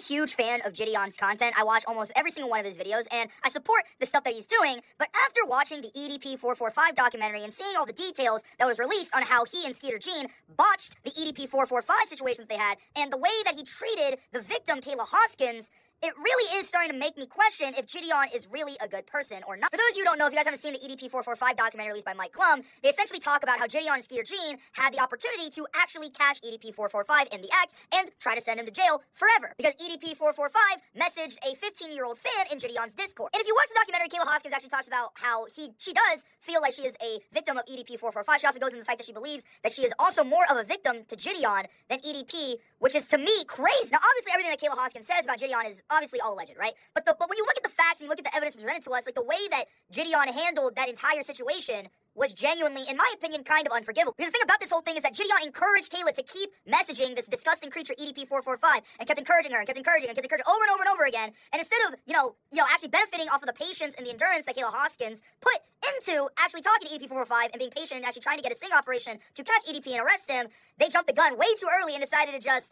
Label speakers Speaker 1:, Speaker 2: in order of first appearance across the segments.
Speaker 1: a huge fan of Gideon's content. I watch almost every single one of his videos, and I support the stuff that he's doing, but after watching the EDP-445 documentary and seeing all the details that was released on how he and Skeeter Jean botched the EDP-445 situation that they had, and the way that he treated the victim, Kayla Hoskins, it really is starting to make me question if Gideon is really a good person or not. For those of you who don't know, if you guys haven't seen the EDP-445 documentary released by Mike Klum, they essentially talk about how Gideon and Skeeter Jean had the opportunity to actually catch EDP-445 in the act and try to send him to jail forever, because EDP-445 messaged a 15-year-old fan in Gideon's Discord. And if you watch the documentary, Kayla Hoskins actually talks about how she does feel like she is a victim of EDP-445. She also goes into the fact that she believes that she is also more of a victim to Gideon than EDP, which is, to me, crazy. Now, obviously, everything that Kayla Hoskins says about Gideon is obviously all alleged, right? But when you look at the facts and you look at the evidence presented to us, like, the way that Gideon handled that entire situation was genuinely, in my opinion, kind of unforgivable. Because the thing about this whole thing is that Gideon encouraged Kayla to keep messaging this disgusting creature EDP-445 and kept encouraging her and kept encouraging over and over and over again. And instead of, actually benefiting off of the patience and the endurance that Kayla Hoskins put into actually talking to EDP-445 and being patient and actually trying to get a sting operation to catch EDP and arrest him, they jumped the gun way too early and decided to just,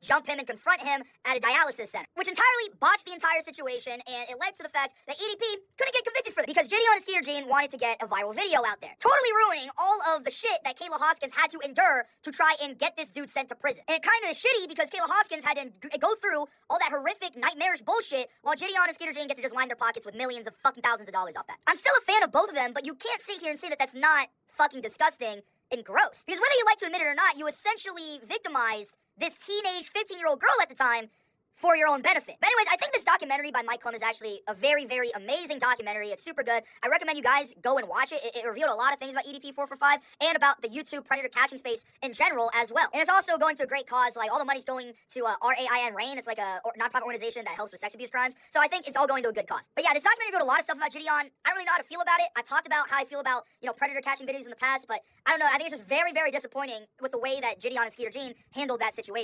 Speaker 1: jump him and confront him at a dialysis center, which entirely botched the entire situation, and it led to the fact that EDP couldn't get convicted for this because Gideon and Skeeter Jean wanted to get a viral video out there, totally ruining all of the shit that Kayla Hoskins had to endure to try and get this dude sent to prison. And it kind of is shitty because Kayla Hoskins had to go through all that horrific, nightmarish bullshit while Gideon and Skeeter Jean get to just line their pockets with millions of fucking thousands of dollars off that. I'm still a fan of both of them, but you can't sit here and say that that's not fucking disgusting and gross. Because whether you like to admit it or not, you essentially victimized this teenage 15-year-old girl at the time for your own benefit. But anyways, I think this documentary by Mike Klum is actually a very, very amazing documentary. It's super good. I recommend you guys go and watch it. It revealed a lot of things about EDP-445 and about the YouTube predator catching space in general as well. And it's also going to a great cause. Like, all the money's going to RAIN. It's like a nonprofit organization that helps with sex abuse crimes. So I think it's all going to a good cause. But yeah, this documentary revealed a lot of stuff about Gideon. I don't really know how to feel about it. I talked about how I feel about, predator catching videos in the past, but I don't know. I think it's just very, very disappointing with the way that Gideon and Skeeter Jean handled that situation.